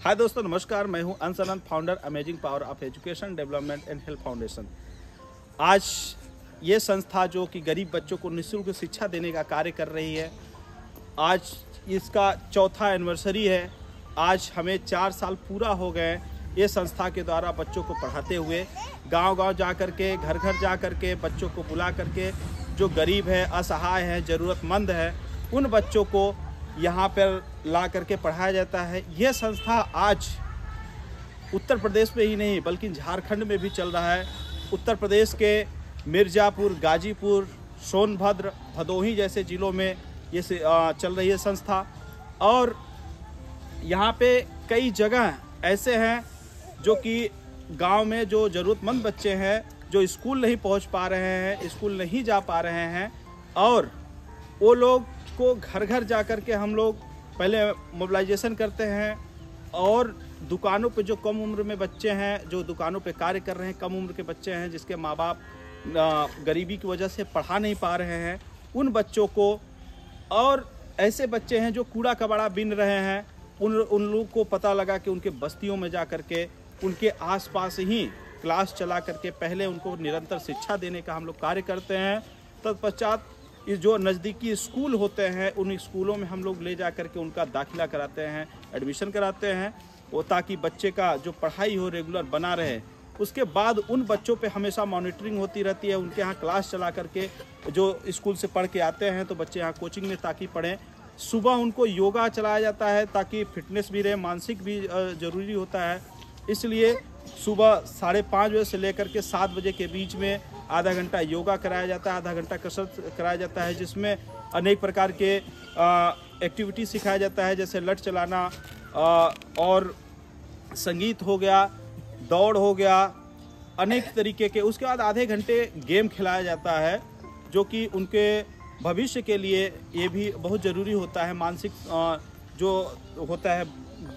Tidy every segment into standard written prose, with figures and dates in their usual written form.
हाय दोस्तों, नमस्कार। मैं हूं Ansh Anant, founder amazing power of education development and health foundation. आज ये संस्था जो कि गरीब बच्चों को निःशुल्क शिक्षा देने का कार्य कर रही है, आज इसका चौथा एनिवर्सरी है। आज हमें 4 साल पूरा हो गए ये संस्था के द्वारा बच्चों को पढ़ाते हुए। गांव-गांव जा कर के, घर घर जा कर के बच्चों को बुला करके, जो गरीब है, असहाय है, ज़रूरतमंद है, उन बच्चों को यहाँ पर ला करके पढ़ाया जाता है। यह संस्था आज उत्तर प्रदेश में ही नहीं बल्कि झारखंड में भी चल रहा है। उत्तर प्रदेश के मिर्ज़ापुर, गाजीपुर, सोनभद्र, भदोही जैसे ज़िलों में ये चल रही है संस्था। और यहाँ पे कई जगह ऐसे हैं जो कि गांव में जो ज़रूरतमंद बच्चे हैं, जो स्कूल नहीं पहुँच पा रहे हैं, स्कूल नहीं जा पा रहे हैं, और वो लोग को घर घर जा कर के हम लोग पहले मोबिलाइजेशन करते हैं। और दुकानों पे जो कम उम्र में बच्चे हैं, जो दुकानों पे कार्य कर रहे हैं, कम उम्र के बच्चे हैं जिसके माँ बाप गरीबी की वजह से पढ़ा नहीं पा रहे हैं, उन बच्चों को, और ऐसे बच्चे हैं जो कूड़ा कबाड़ा बीन रहे हैं, उन लोग को पता लगा कि उनके बस्तियों में जा कर के उनके आसपास ही क्लास चला करके पहले उनको निरंतर शिक्षा देने का हम लोग कार्य करते हैं। तत्पश्चात इस जो नज़दीकी स्कूल होते हैं, उन स्कूलों में हम लोग ले जा कर के उनका दाखिला कराते हैं, एडमिशन कराते हैं, वो ताकि बच्चे का जो पढ़ाई हो रेगुलर बना रहे। उसके बाद उन बच्चों पे हमेशा मॉनिटरिंग होती रहती है। उनके यहाँ क्लास चला करके जो स्कूल से पढ़ के आते हैं तो बच्चे यहाँ कोचिंग में ताकि पढ़ें। सुबह उनको योगा चलाया जाता है ताकि फिटनेस भी रहे, मानसिक भी ज़रूरी होता है। इसलिए सुबह 5:30 बजे से लेकर के 7 बजे के बीच में आधा घंटा योगा कराया जाता है, आधा घंटा कसरत कराया जाता है, जिसमें अनेक प्रकार के एक्टिविटी सिखाया जाता है, जैसे लठ चलाना और संगीत हो गया, दौड़ हो गया, अनेक तरीके के। उसके बाद आधे घंटे गेम खिलाया जाता है, जो कि उनके भविष्य के लिए ये भी बहुत ज़रूरी होता है। मानसिक जो होता है,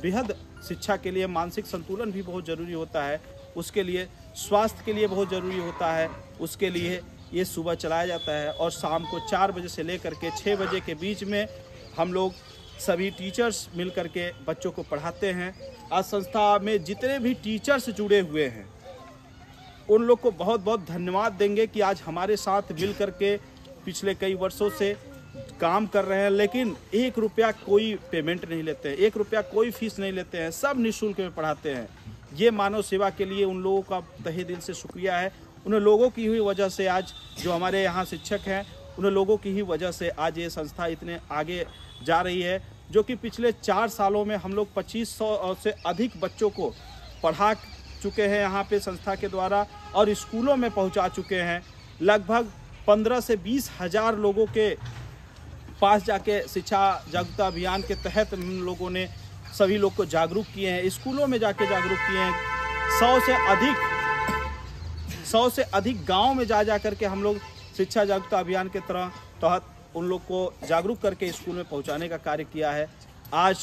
बेहद शिक्षा के लिए मानसिक संतुलन भी बहुत ज़रूरी होता है। उसके लिए स्वास्थ्य के लिए बहुत ज़रूरी होता है। उसके लिए ये सुबह चलाया जाता है और शाम को 4 बजे से लेकर के 6 बजे के बीच में हम लोग सभी टीचर्स मिल कर के बच्चों को पढ़ाते हैं। आज संस्था में जितने भी टीचर्स जुड़े हुए हैं उन लोग को बहुत बहुत धन्यवाद देंगे कि आज हमारे साथ मिल कर के पिछले कई वर्षों से काम कर रहे हैं, लेकिन 1 रुपया कोई पेमेंट नहीं लेते हैं, 1 रुपया कोई फीस नहीं लेते हैं, सब निःशुल्क में पढ़ाते हैं। ये मानव सेवा के लिए उन लोगों का तहे दिल से शुक्रिया है। उन लोगों की ही वजह से आज जो हमारे यहाँ शिक्षक हैं, उन लोगों की ही वजह से आज ये संस्था इतने आगे जा रही है, जो कि पिछले 4 सालों में हम लोग 2500 से अधिक बच्चों को पढ़ा चुके हैं यहाँ पे संस्था के द्वारा, और स्कूलों में पहुँचा चुके हैं। लगभग 15 से 20 हज़ार लोगों के पास जाके शिक्षा जागरूकता अभियान के तहत हम लोगों ने सभी लोग को जागरूक किए हैं, स्कूलों में जाके जागरूक किए हैं। 100 से अधिक गांव में जा करके हम लोग शिक्षा जागरूकता अभियान के तहत उन लोग को जागरूक करके स्कूल में पहुंचाने का कार्य किया है। आज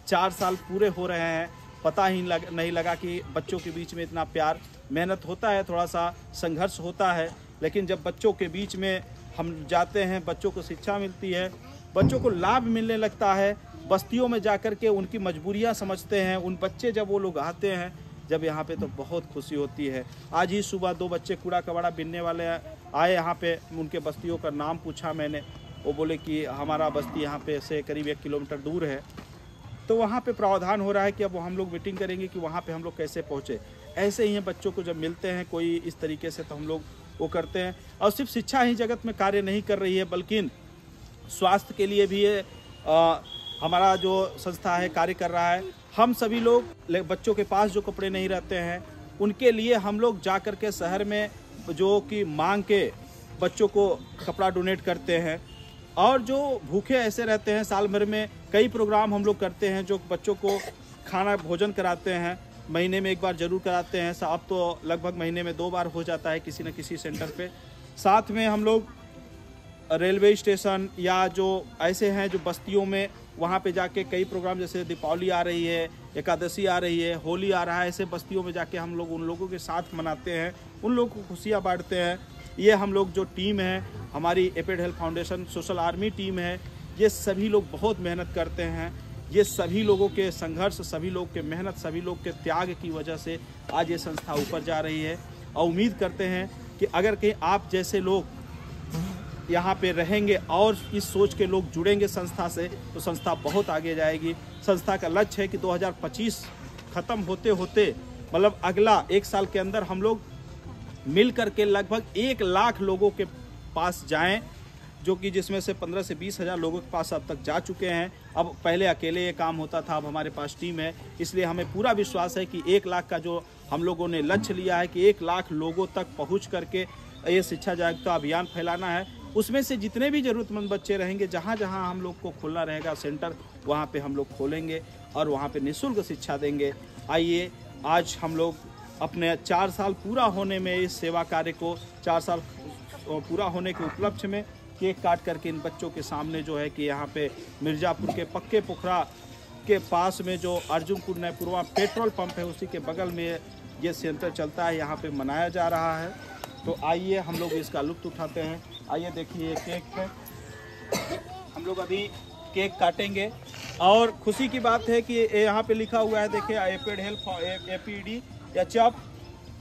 4 साल पूरे हो रहे हैं, पता ही नहीं लगा कि बच्चों के बीच में इतना प्यार। मेहनत होता है, थोड़ा सा संघर्ष होता है, लेकिन जब बच्चों के बीच में हम जाते हैं, बच्चों को शिक्षा मिलती है, बच्चों को लाभ मिलने लगता है। बस्तियों में जाकर के उनकी मजबूरियां समझते हैं उन बच्चे, जब वो लोग आते हैं जब यहाँ पे, तो बहुत खुशी होती है। आज ही सुबह 2 बच्चे कूड़ा कबाड़ा बीनने वाले आए यहाँ पे, उनके बस्तियों का नाम पूछा मैंने, वो बोले कि हमारा बस्ती यहाँ पे से करीब 1 किलोमीटर दूर है। तो वहाँ पे प्रावधान हो रहा है कि अब हम लोग मीटिंग करेंगे कि वहाँ पे हम लोग कैसे पहुँचे। ऐसे ही बच्चों को जब मिलते हैं कोई इस तरीके से, तो हम लोग वो करते हैं। और सिर्फ शिक्षा ही जगत में कार्य नहीं कर रही है, बल्कि स्वास्थ्य के लिए भी हमारा जो संस्था है कार्य कर रहा है। हम सभी लोग बच्चों के पास जो कपड़े नहीं रहते हैं, उनके लिए हम लोग जा कर के शहर में जो कि मांग के बच्चों को कपड़ा डोनेट करते हैं। और जो भूखे ऐसे रहते हैं, साल भर में कई प्रोग्राम हम लोग करते हैं, जो बच्चों को खाना भोजन कराते हैं, महीने में 1 बार ज़रूर कराते हैं। अब तो लगभग महीने में 2 बार हो जाता है किसी न किसी सेंटर पे। साथ में हम लोग रेलवे स्टेशन या जो ऐसे हैं जो बस्तियों में, वहाँ पे जाके कई प्रोग्राम, जैसे दीपावली आ रही है, एकादशी आ रही है, होली आ रहा है, ऐसे बस्तियों में जाके हम लोग उन लोगों के साथ मनाते हैं, उन लोगों को खुशियाँ बांटते हैं। ये हम लोग जो टीम है, हमारी APED health foundation social army team है, ये सभी लोग बहुत मेहनत करते हैं। ये सभी लोगों के संघर्ष, सभी लोग के मेहनत, सभी लोग के त्याग की वजह से आज ये संस्था ऊपर जा रही है। और उम्मीद करते हैं कि अगर कहीं आप जैसे लोग यहाँ पे रहेंगे और इस सोच के लोग जुड़ेंगे संस्था से, तो संस्था बहुत आगे जाएगी। संस्था का लक्ष्य है कि 2025 ख़त्म होते होते, मतलब अगला 1 साल के अंदर हम लोग मिल करके लगभग 1 लाख लोगों के पास जाएं, जो कि जिसमें से 15 से 20 हज़ार लोगों के पास अब तक जा चुके हैं। अब पहले अकेले ये काम होता था, अब हमारे पास टीम है, इसलिए हमें पूरा विश्वास है कि 1 लाख का जो हम लोगों ने लक्ष्य लिया है कि 1 लाख लोगों तक पहुँच करके ये शिक्षा जागरूकता अभियान फैलाना है। उसमें से जितने भी ज़रूरतमंद बच्चे रहेंगे, जहाँ जहाँ हम लोग को खोलना रहेगा सेंटर, वहाँ पे हम लोग खोलेंगे और वहाँ पे निःशुल्क शिक्षा देंगे। आइए आज हम लोग अपने 4 साल पूरा होने में, इस सेवा कार्य को 4 साल पूरा होने के उपलक्ष्य में केक काट करके इन बच्चों के सामने जो है कि यहाँ पे मिर्ज़ापुर के पक्के पोखरा के पास में जो अर्जुनपुर नयपुरवा पेट्रोल पंप है, उसी के बगल में ये सेंटर चलता है, यहाँ पे मनाया जा रहा है। तो आइए हम लोग इसका लुत्फ़ उठाते हैं। आइए देखिए केक है, हम लोग अभी केक काटेंगे और खुशी की बात है कि यहाँ पे लिखा हुआ है, देखिए एपेड हेल्प APD या चप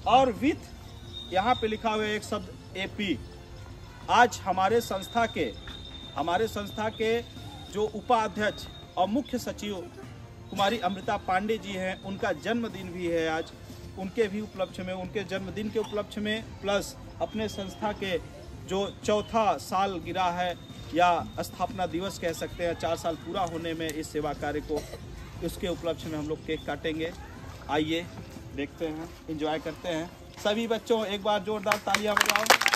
और विथ यहाँ पे लिखा हुआ है एक शब्द AP। आज हमारे संस्था के जो उपाध्यक्ष और मुख्य सचिव कुमारी अमृता पांडे जी हैं, उनका जन्मदिन भी है आज। उनके भी उपलक्ष्य में, उनके जन्मदिन के उपलक्ष्य में, प्लस अपने संस्था के जो 4था साल गिरा है या स्थापना दिवस कह सकते हैं, 4 साल पूरा होने में इस सेवा कार्य को, उसके उपलक्ष्य में हम लोग केक काटेंगे। आइए देखते हैं, एंजॉय करते हैं। सभी बच्चों एक बार जोरदार तालियां बजाओ।